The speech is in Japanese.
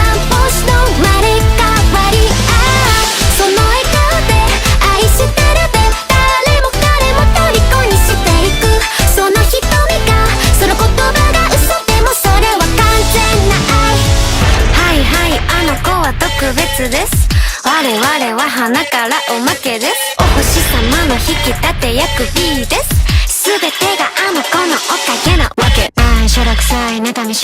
歩の生まれ変わり、その笑顔で愛してるで誰も彼も虜にしていく、その瞳がその言葉が嘘でもそれは完全な愛。はいはい、あの子は特別です。我々は花からおまけです。お星様の引き立て役 B です。全てがあの子のおかげなわけ。しょらくさい妬み